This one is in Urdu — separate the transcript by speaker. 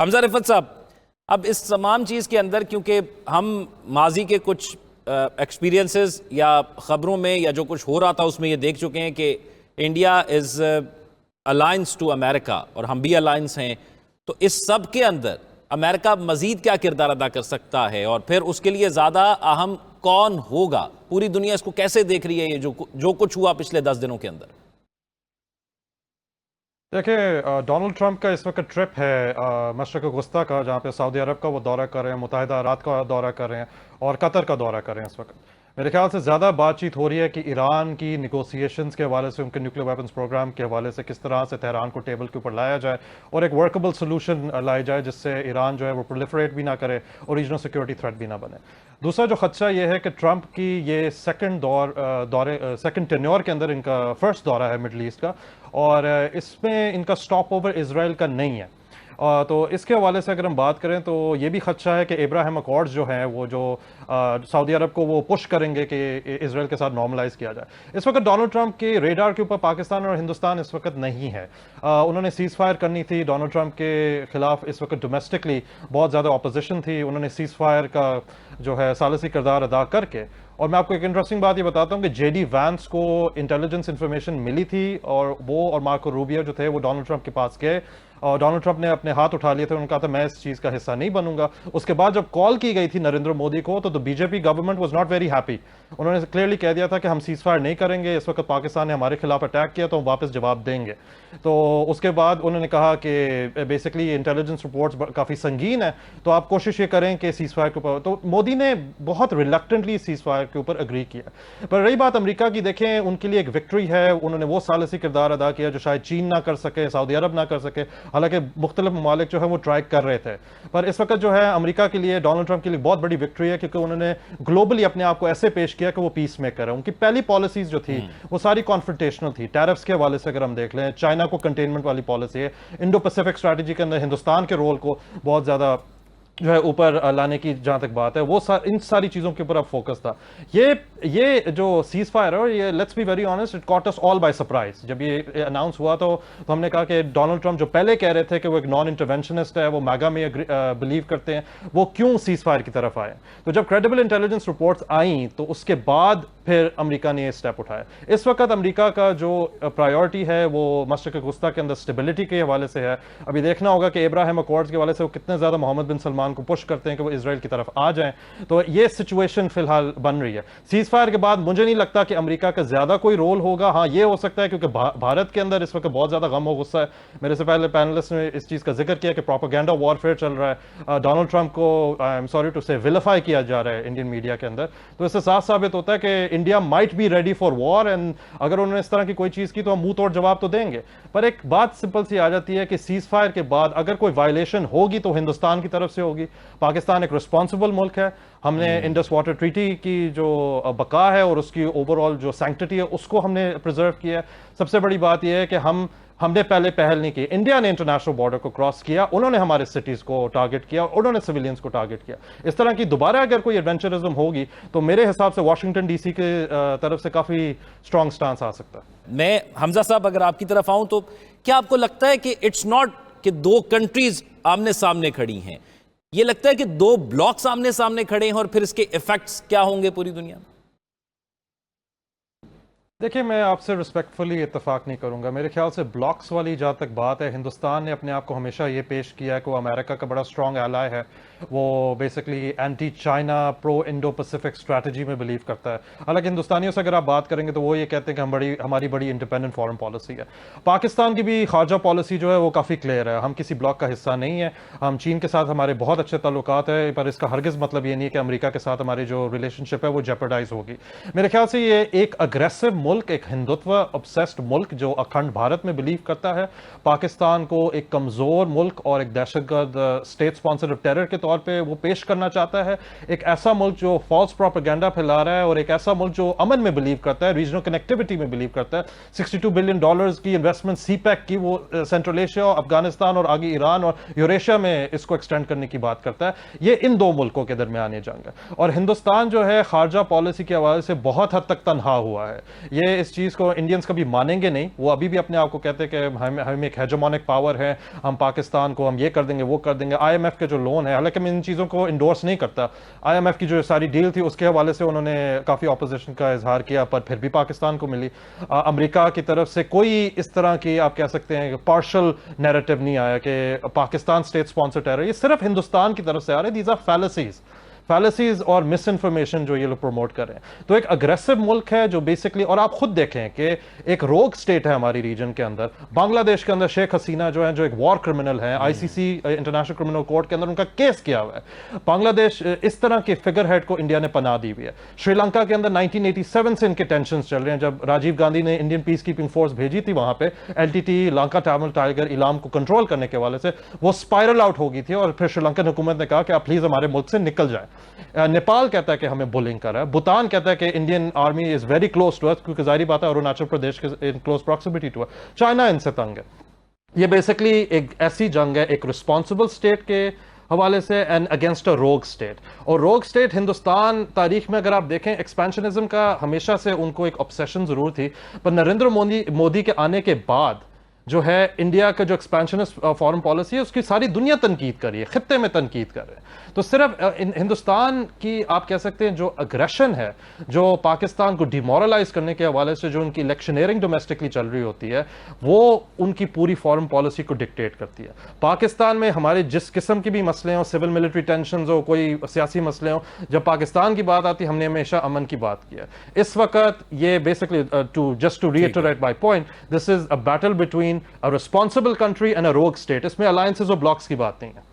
Speaker 1: حمزہ رفعت صاحب، اب اس تمام چیز کے اندر کیونکہ ہم ماضی کے کچھ ایکسپیرینسز یا خبروں میں یا جو کچھ ہو رہا تھا اس میں یہ دیکھ چکے ہیں کہ انڈیا از الائنس ٹو امریکہ اور ہم بھی الائنس ہیں، تو اس سب کے اندر امریکہ مزید کیا کردار ادا کر سکتا ہے اور پھر اس کے لیے زیادہ اہم کون ہوگا؟ پوری دنیا اس کو کیسے دیکھ رہی ہے یہ جو کچھ ہوا پچھلے 10 دنوں کے اندر؟
Speaker 2: دیکھیں، ڈونلڈ ٹرمپ کا اس وقت ٹرپ ہے مشرق وسطیٰ کا، جہاں پہ سعودی عرب کا وہ دورہ کر رہے ہیں، متحدہ عرب کا دورہ کر رہے ہیں اور قطر کا دورہ کر رہے ہیں اس وقت۔ میرے خیال سے زیادہ بات چیت ہو رہی ہے کہ ایران کی نیگوسیشنز کے حوالے سے، ان کے نیوکلیر ویپنز پروگرام کے حوالے سے کس طرح سے تہران کو ٹیبل کے اوپر لایا جائے اور ایک ورکبل سولوشن لائی جائے جس سے ایران جو ہے وہ پرولیفریٹ بھی نہ کرے اور ریجنل سیکورٹی تھریٹ بھی نہ بنے۔ دوسرا جو خدشہ یہ ہے کہ ٹرمپ کی یہ سیکنڈ ٹینیور کے اندر ان کا فرسٹ دورہ ہے مڈل ایسٹ کا، اور اس میں ان کا سٹاپ اوور اسرائیل کا نہیں ہے۔ تو اس کے حوالے سے اگر ہم بات کریں تو یہ بھی خدشہ ہے کہ ابراہیم اکارڈز جو ہیں وہ جو سعودی عرب کو وہ پش کریں گے کہ اسرائیل کے ساتھ نارملائز کیا جائے۔ اس وقت ڈونلڈ ٹرمپ کے ریڈار کے اوپر پاکستان اور ہندوستان اس وقت نہیں ہے۔ انہوں نے سیز فائر کرنی تھی، ڈونلڈ ٹرمپ کے خلاف اس وقت ڈومیسٹکلی بہت زیادہ اپوزیشن تھی، انہوں نے سیز فائر کا جو ہے ثالثی کردار ادا کر کے، اور میں آپ کو ایک انٹرسٹنگ بات یہ بتاتا ہوں کہ جے ڈی وینس کو انٹیلیجنس انفارمیشن ملی تھی اور وہ اور مارکو روبیو جو تھے وہ ڈونلڈ ٹرمپ کے پاس گئے اور ڈونلڈ ٹرمپ نے اپنے ہاتھ اٹھا لیے تھے، انہوں نے کہا تھا میں اس چیز کا حصہ نہیں بنوں گا۔ اس کے بعد جب کال کی گئی تھی نریندر مودی کو تو B J P government was not very happy, انہوں نے کلیئرلی کہہ دیا تھا کہ ہم سیز فائر نہیں کریں گے، اس وقت پاکستان نے ہمارے خلاف اٹیک کیا تو ہم واپس جواب دیں گے۔ تو اس کے بعد انہوں نے کہا کہ بیسکلی انٹیلیجنس رپورٹس کافی سنگین ہیں تو آپ کوشش یہ کریں کہ سیز فائر کے اوپر، تو مودی نے بہت ریلکٹنٹلی سیز فائر کے اوپر اگری کیا۔ پر رہی بات امریکہ کی، دیکھیں ان کے لیے ایک وکٹری ہے، انہوں نے وہ ثالثی کردار ادا کیا جو شاید چین نہ کر سکے، سعودی عرب نہ کر سکے، حالانکہ مختلف ممالک جو ہے وہ ٹرائی کر رہے تھے۔ پر اس وقت جو ہے امریکہ کے لیے، ڈونلڈ ٹرمپ کے لیے بہت بڑی وکٹری ہے کیونکہ انہوں نے گلوبلی اپنے آپ کو ایسے پیش کیا کہ وہ پیس میکر ہے۔ ان کی پہلی پالیسیز جو تھی وہ ساری کانفرنٹیشنل تھی۔ ٹیرفز کے حوالے سے اگر ہم دیکھ لیں، چائنا کو کنٹینمنٹ والی پالیسی ہے، انڈو پیسفک اسٹریٹجی کے اندر ہندوستان کے رول کو بہت زیادہ جو ہے اوپر لانے کی جہاں تک بات ہے، وہ ان ساری چیزوں کے اوپر اب فوکس تھا۔ یہ جو سیز فائر ہے، یہ let's be very honest, it caught us all by surprise. جب یہ اناؤنس ہوا تو ہم نے کہا کہ ڈونلڈ ٹرمپ جو پہلے کہہ رہے تھے کہ وہ ایک نان انٹرونشنسٹ ہے، وہ میگا میں بلیو کرتے ہیں، وہ کیوں سیز فائر کی طرف آئے؟ تو جب کریڈیبل انٹیلیجنس رپورٹس آئیں تو اس کے بعد پھر امریکہ نے یہ اسٹیپ اٹھایا۔ اس وقت امریکہ کا جو پرائیورٹی ہے وہ مشرق وسطیٰ کے اندر اسٹیبلٹی کے حوالے سے ہے۔ ابھی دیکھنا ہوگا کہ ابراہیم اکارڈز کے حوالے سے وہ کتنے زیادہ محمد بن سلمان کو پش کرتے ہیں کہ وہ اسرائیل کی طرف آ جائیں۔ تو یہ سچویشن فی الحال بن رہی ہے۔ سیز فائر کے بعد مجھے نہیں لگتا کہ امریکہ کا زیادہ کوئی رول ہوگا۔ ہاں یہ ہو سکتا ہے کیونکہ بھارت کے اندر اس وقت بہت زیادہ غم و غصہ ہے۔ میرے سے پہلے پینلسٹ نے اس چیز کا ذکر کیا کہ پروپیگنڈا وارفیئر چل رہا ہے، ڈونلڈ ٹرمپ کو آئی ایم سوری ٹو سے ویلیفائی کیا جا رہا ہے انڈین میڈیا کے اندر۔ تو اس سے صاف ثابت ہوتا ہے کہ India might be ready for war, and اگر انہوں نے اس طرح کی کوئی چیز کی تو ہم منہ توڑ جواب تو دیں گے۔ پر ایک بات سمپل سی آ جاتی ہے کہ سیز فائر کے بعد اگر کوئی وائلیشن ہوگی تو ہندوستان کی طرف سے ہوگی۔ پاکستان ایک رسپانسبل ملک ہے، ہم نے انڈس واٹر ٹریٹی کی جو بقا ہے اور اس کی اوور آل جو سینکٹیٹی ہے اس کو ہم نے پریزرو کیا ہے۔ سب سے بڑی بات یہ ہے کہ ہم نے پہلے پہل نہیں کی، انڈیا نے انٹرنیشنل بارڈر کو کراس کیا، انہوں نے ہمارے سٹیز کو ٹارگٹ کیا، انہوں نے سویلینز کو ٹارگٹ کیا۔ اس طرح کی دوبارہ اگر کوئی ایڈونچرزم ہوگی تو میرے حساب سے واشنگٹن ڈی سی کے طرف سے کافی اسٹرانگ سٹانس آ سکتا ہے۔
Speaker 1: میں حمزہ صاحب اگر آپ کی طرف آؤں تو کیا آپ کو لگتا ہے کہ اٹس ناٹ کہ دو کنٹریز آمنے سامنے کھڑی ہیں، یہ لگتا ہے کہ دو بلاکس آمنے سامنے کھڑے ہیں اور پھر اس کے ایفیکٹس کیا ہوں گے پوری دنیا میں؟
Speaker 2: دیکھیں، میں آپ سے رسپیکٹفلی اتفاق نہیں کروں گا۔ میرے خیال سے بلاکس والی جہاں تک بات ہے، ہندوستان نے اپنے آپ کو ہمیشہ یہ پیش کیا ہے کہ وہ امریکہ کا بڑا اسٹرانگ ایلائی ہے، وہ بیسکلی اینٹی چائنا پرو انڈو پیسفک اسٹریٹجی میں بلیو کرتا ہے۔ حالانکہ ہندوستانیوں سے اگر آپ بات کریں گے تو وہ یہ کہتے ہیں کہ ہماری بڑی انڈیپینڈنٹ فارن پالیسی ہے۔ پاکستان کی بھی خارجہ پالیسی جو ہے وہ کافی کلیئر ہے، ہم کسی بلاک کا حصہ نہیں ہے، ہم چین کے ساتھ ہمارے بہت اچھے تعلقات ہیں، پر اس کا ہرگز مطلب یہ نہیں ہے کہ امریکہ کے ساتھ ہماری جو ریلیشن شپ ہے وہ جیپرڈائز ہوگی۔ میرے خیال سے یہ ایک اگریسو ملک، ایک ہندوتوا obsessed ملک جو اکھنڈ بھارت میں بلیو کرتا ہے، پاکستان کو ایک کمزور ملک اور ایک دہشت گرد اسٹیٹ اسپانسر آف ٹیرر کے طور پہ وہ پیش کرنا چاہتا ہے، ایک ایسا ملک جو فالس پروپیگنڈا پھیلا رہا ہے اور ایک ایسا ملک جو امن میں بلیو کرتا ہے، ریجنل کنیکٹیوٹی میں بلیو کرتا ہے۔ $62 بلین کی انویسٹمنٹ سی پیک کی وہ سینٹرل ایشیا، افغانستان اور آگے ایران اور یوریشیا میں اس کو ایکسٹینڈ کرنے کی بات کرتا ہے۔ یہ ان دو ملکوں کے درمیان یہ جنگ ہے، اور ہندوستان جو ہے خارجہ پالیسی کے حوالے سے بہت حد تک تنہا ہوا ہے۔ یہ اس چیز کو انڈینس کبھی مانیں گے نہیں. وہ ابھی بھی اپنے آپ کو کہتے ہیں کہ ہم ایک ہیجمونک پاور ہے, ہم پاکستان کو ہم یہ کر دیں گے وہ کر دیں گے. آئی ایم ایف کے جو لون ہے, حالانکہ میں ان چیزوں کو انڈورس نہیں کرتا, آئی ایم ایف کی جو ساری ڈیل تھی اس کے حوالے سے انہوں نے کافی اپوزیشن کا اظہار کیا, پر پھر بھی پاکستان کو ملی. امریکہ کی طرف سے کوئی اس طرح کی آپ کہہ سکتے ہیں پارشل نیریٹو نہیں آیا کہ پاکستان اسٹیٹ اسپانسر ٹیرر, یہ صرف ہندوستان کی طرف سے آ رہے ہیں. دیز آر فیلسیز اور مس انفارمیشن جو یہ لوگ پروموٹ کر رہے ہیں. تو ایک اگریسو ملک ہے جو بیسکلی, اور آپ خود دیکھیں کہ ایک روگ سٹیٹ ہے ہماری ریجن کے اندر. بنگلہ دیش کے اندر شیخ حسینہ جو ہیں, جو ایک وار کرمنل ہیں, آئی سی سی انٹرنیشنل کرمنل کورٹ کے اندر ان کا کیس کیا ہوا ہے. بنگلہ دیش اس طرح کے فگر ہیڈ کو انڈیا نے پناہ دی ہوئی ہے. شری لنکا کے اندر 1987 سے ان کے ٹینشنز چل رہے ہیں. جب راجیو گاندھی نے انڈین پیس کیپنگ فورس بھیجی تھی وہاں پہ L T T Lanka Tamil tiger Eelam کو کنٹرول کرنے کے حوالے سے, وہ اسپائرل آؤٹ ہو گئی تھی, اور پھر شری لنکن حکومت نے کہا کہ آپ پلیز ہمارے ملک سے نکل جائیں. نیپال کہتا ہے کہ ہمیں بولنگ کر رہا ہے. بھوٹان کہتا ہے کہ Indian army is very close to us, کیونکہ ظاہری بات ہے اروناچل پردیش کے کلوز پراکسیمٹی ٹو ہے. چائنا ان سے تنگ ہے. یہ بیسکلی ایک ایسی جنگ ہے ایک رسپانسبل اسٹیٹ کے حوالے سے اینڈ اگینسٹ اے روگ اسٹیٹ. اور روگ اسٹیٹ ہندوستان تاریخ میں اگر آپ دیکھیں ایکسپینشنزم کا ہمیشہ سے ان کو ایک آبسیشن ضرور تھی, پر نریندر مودی کے آنے کے بعد جو ہے انڈیا کا جو ایکسپینشنسٹ فارن پالیسی ہے اس کی ساری دنیا تنقید کر رہی ہے, خطے میں تنقید کر رہے ہیں. تو صرف ہندوستان کی آپ کہہ سکتے ہیں جو اگریشن ہے, جو پاکستان کو ڈیمورلائز کرنے کے حوالے سے جو ان کی الیکشنیئرنگ ڈومیسٹکلی چل رہی ہوتی ہے, وہ ان کی پوری فارن پالیسی کو ڈکٹیٹ کرتی ہے. پاکستان میں ہمارے جس قسم کی بھی مسئلے ہوں, سول ملٹری ٹینشنز ہو, کوئی سیاسی مسئلے ہوں, جب پاکستان کی بات آتی ہے ہم نے ہمیشہ امن کی بات کیا. اس وقت یہ basically just to reiterate my point, this is a battle between a responsible country and a rogue state. اس میں alliances اور blocks کی بات نہیں ہے.